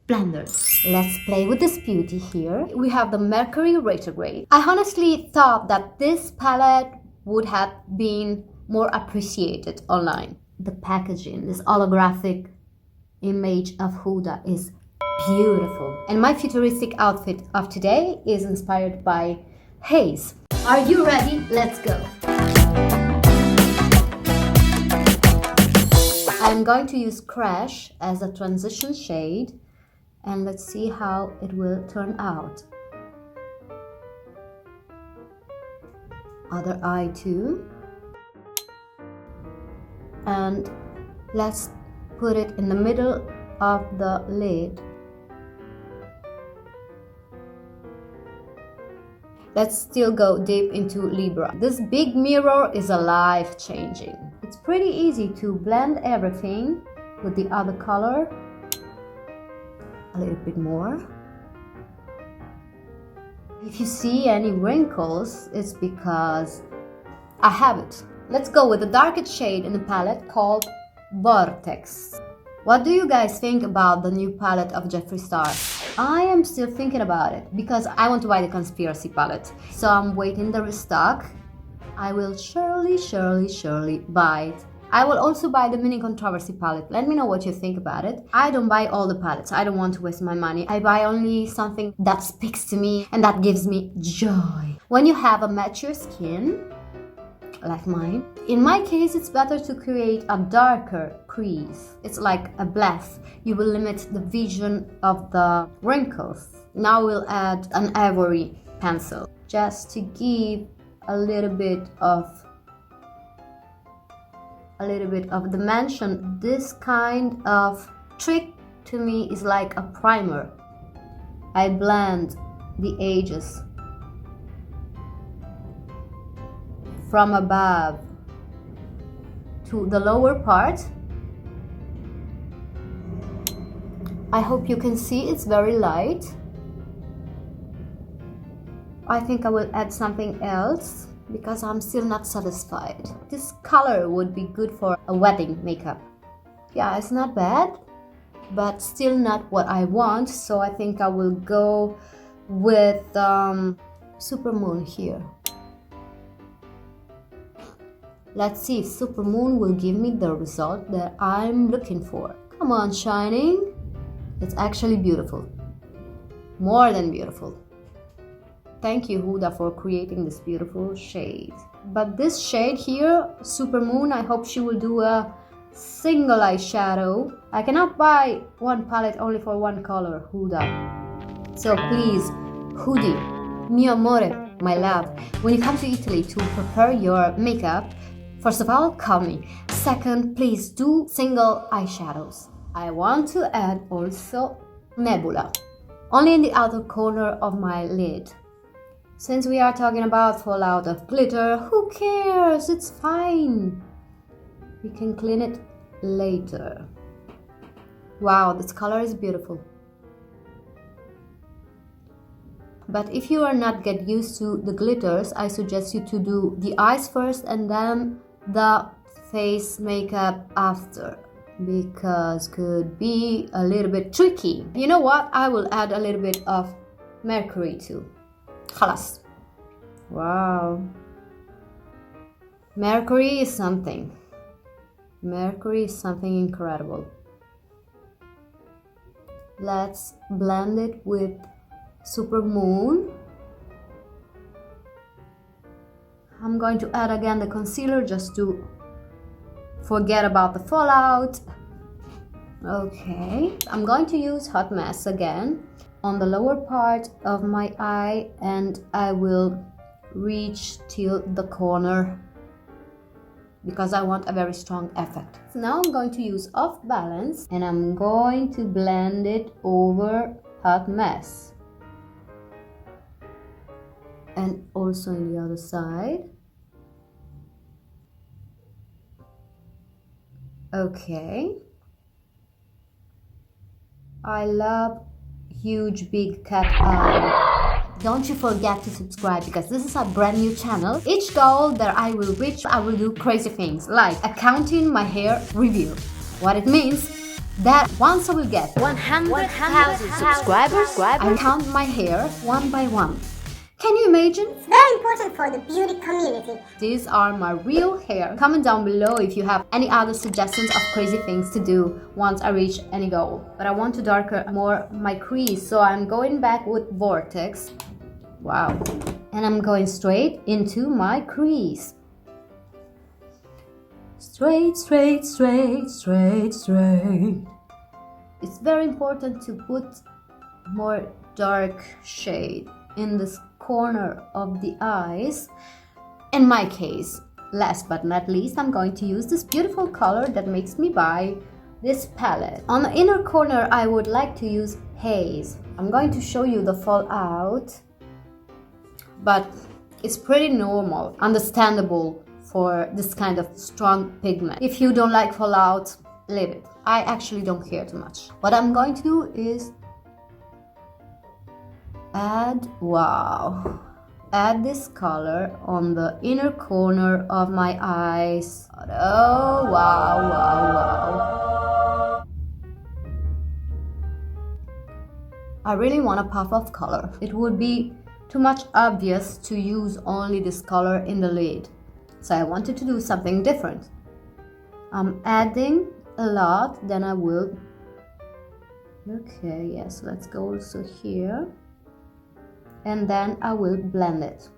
blender. Let's play with this beauty here. We have the Mercury Retrograde. I honestly thought that this palette would have been more appreciated online. The packaging, this holographic image of Huda is beautiful. And my futuristic outfit of today is inspired by haze. Are you ready? Let's go. I'm going to use Crash as a transition shade, and let's see how it will turn out. Other eye too. And let's put it in the middle of the lid. Let's still go deep into Libra. This big mirror is life-changing. It's pretty easy to blend everything with the other color. A little bit more. If you see any wrinkles, it's because I have it. Let's go with the darkest shade in the palette called Vortex. What do you guys think about the new palette of Jeffree Star? I am still thinking about it because I want to buy the Conspiracy palette. So I'm waiting the restock. I will surely buy it. I will also buy the Mini Controversy palette. Let me know what you think about it. I don't buy all the palettes. I don't want to waste my money. I buy only something that speaks to me and that gives me joy. When you have a mature skin, like mine, in my case, it's better to create a darker crease. It's like a bluff. You will limit the vision of the wrinkles. Now we'll add an ivory pencil just to give a little bit of dimension. This kind of trick to me is like a primer. I blend the edges from above to the lower part. I hope you can see it's very light. I think I will add something else because I'm still not satisfied. This color would be good for a wedding makeup. Yeah, it's not bad, but still not what I want, so I think I will go with Supermoon here. Let's see if Supermoon will give me the result that I'm looking for. Come on, Shining. It's actually beautiful. More than beautiful. Thank you, Huda, for creating this beautiful shade. But this shade here, Supermoon, I hope she will do a single eyeshadow. I cannot buy one palette only for one color, Huda. So please, Hudi, mio amore, my love, when you come to Italy to prepare your makeup, first of all, call me. Second, please do single eyeshadows. I want to add also Nebula, only in the outer corner of my lid. Since we are talking about fallout of glitter, who cares? It's fine. We can clean it later. Wow, this color is beautiful. But if you are not get used to the glitters, I suggest you to do the eyes first and then the face makeup after, because could be a little bit tricky. You know what? I will add a little bit of Mercury too. خلاص. Wow. Mercury is something. Mercury is something incredible. Let's blend it with Supermoon. I'm going to add again the concealer just to forget about the fallout. Okay, I'm going to use Hot Mess again on the lower part of my eye, and I will reach till the corner because I want a very strong effect. So now I'm going to use Off Balance and I'm going to blend it over Hot Mess. And also on the other side. Okay. I love huge big cat eye. Don't you forget to subscribe because this is a brand new channel. Each goal that I will reach, I will do crazy things like accounting my hair review. What it means, that once I will get 100,000 subscribers, I count my hair one by one. Can you imagine? It's very important for the beauty community. These are my real hair. Comment down below if you have any other suggestions of crazy things to do once I reach any goal. But I want to darken more my crease, so I'm going back with Vortex. Wow. And I'm going straight into my crease. Straight, straight, straight, straight, straight. It's very important to put more dark shade in this corner of the eyes. In my case, last but not least, I'm going to use this beautiful color that makes me buy this palette. On the inner corner, I would like to use Haze. I'm going to show you the fallout, but it's pretty normal, understandable for this kind of strong pigment. If you don't like fallout, leave it. I actually don't care too much. What I'm going to do is add this color on the inner corner of my eyes. Oh, wow, wow, wow. I really want a puff of color. It would be too much obvious to use only this color in the lid. So I wanted to do something different. I'm adding a lot, then I will... Okay, yes, let's go also here. And then I will blend it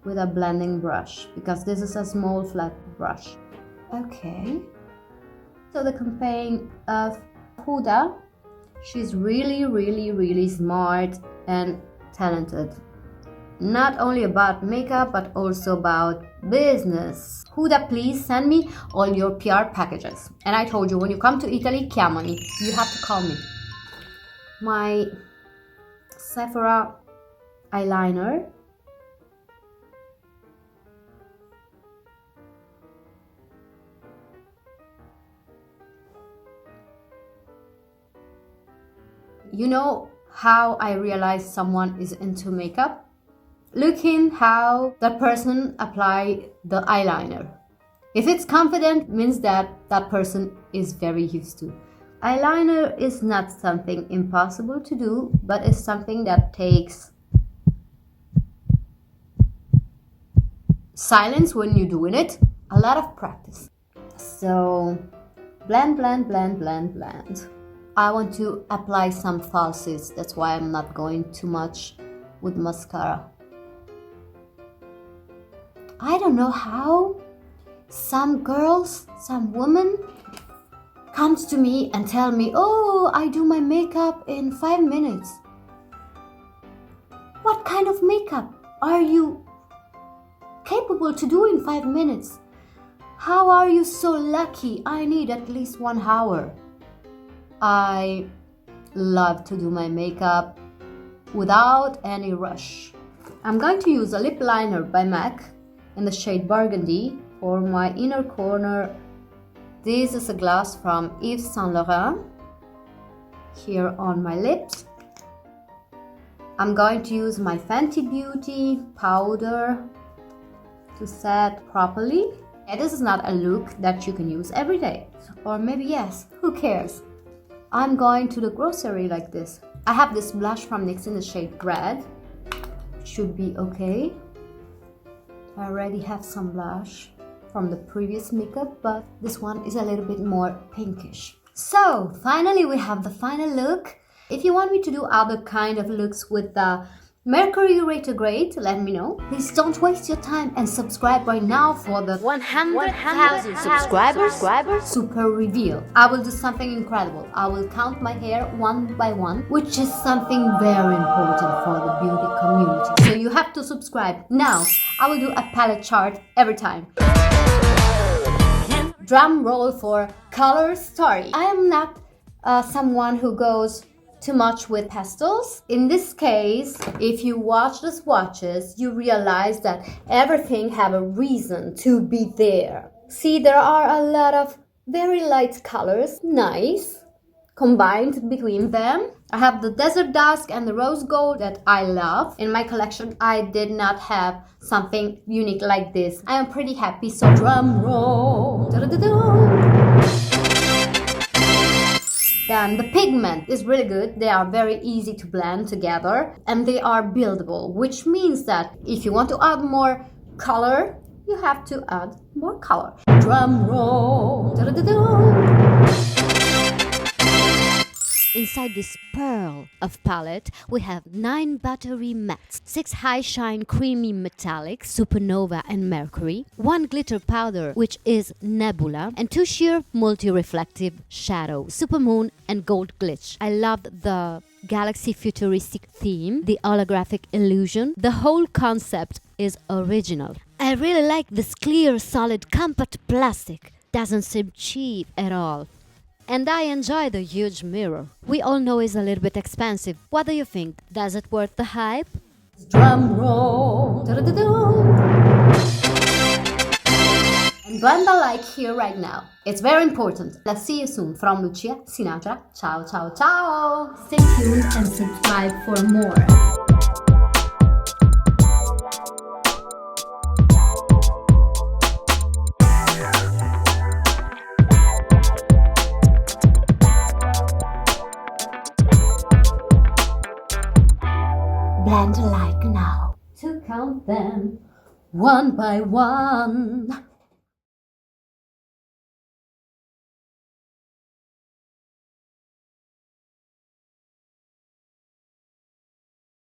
with a blending brush, because this is a small flat brush. Okay. So the campaign of Huda, she's really, really, really smart and talented. Not only about makeup, but also about business. Huda, please send me all your PR packages. And I told you, when you come to Italy, chiamami. You have to call me. My Sephora eyeliner. You know how I realize someone is into makeup? Looking how the person apply the eyeliner. If it's confident, means that that person is very used to. Eyeliner is not something impossible to do, but it's something that takes silence when you're doing it, a lot of practice. So blend, blend, blend, blend, blend. I want to apply some falsies, that's why I'm not going too much with mascara. I don't know how some girls, some women comes to me and tell me, oh, I do my makeup in 5 minutes. What kind of makeup are you capable to do in 5 minutes? How are you so lucky? I need at least 1 hour. I love to do my makeup without any rush. I'm going to use a lip liner by MAC in the shade Burgundy for my inner corner. This is a gloss from Yves Saint Laurent here on my lips. I'm going to use my Fenty Beauty powder to set properly. And this is not a look that you can use every day. Or maybe yes, who cares? I'm going to the grocery like this. I have this blush from NYX in the shade Red. It should be okay. I already have some blush from the previous makeup, but this one is a little bit more pinkish. So finally we have the final look. If you want me to do other kind of looks with the Mercury Retrograde, let me know. Please don't waste your time and subscribe right now for the 100,000 subscribers super reveal. I will do something incredible. I will count my hair one by one, which is something very important for the beauty community. So you have to subscribe now. I will do a palette chart every time. Drum roll for color story. I am not someone who goes too much with pastels. In this case, if you watch the swatches, you realize that everything have a reason to be there. See, there are a lot of very light colors, nice, combined between them. I have the desert dusk and the rose gold that I love. In my collection, I did not have something unique like this. I am pretty happy, so drum roll. Da-da-da-da. And the pigment is really good. They are very easy to blend together and they are buildable, which means that if you want to add more color, you have to add more color. Drum roll. Inside this pearl of palette, we have 9 battery mattes, 6 high shine creamy metallics, Supernova and Mercury, 1 glitter powder which is Nebula, and 2 sheer multi-reflective shadows, Supermoon and Gold Glitch. I loved the galaxy futuristic theme, the holographic illusion. The whole concept is original. I really like this clear, solid, compact plastic. Doesn't seem cheap at all. And I enjoy the huge mirror. We all know it's a little bit expensive. What do you think? Does it worth the hype? Drum roll. And blend the like here right now. It's very important. Let's see you soon from Lucia Sinatra. Ciao, ciao, ciao. Stay tuned and subscribe for more. Blend like now to count them one by one.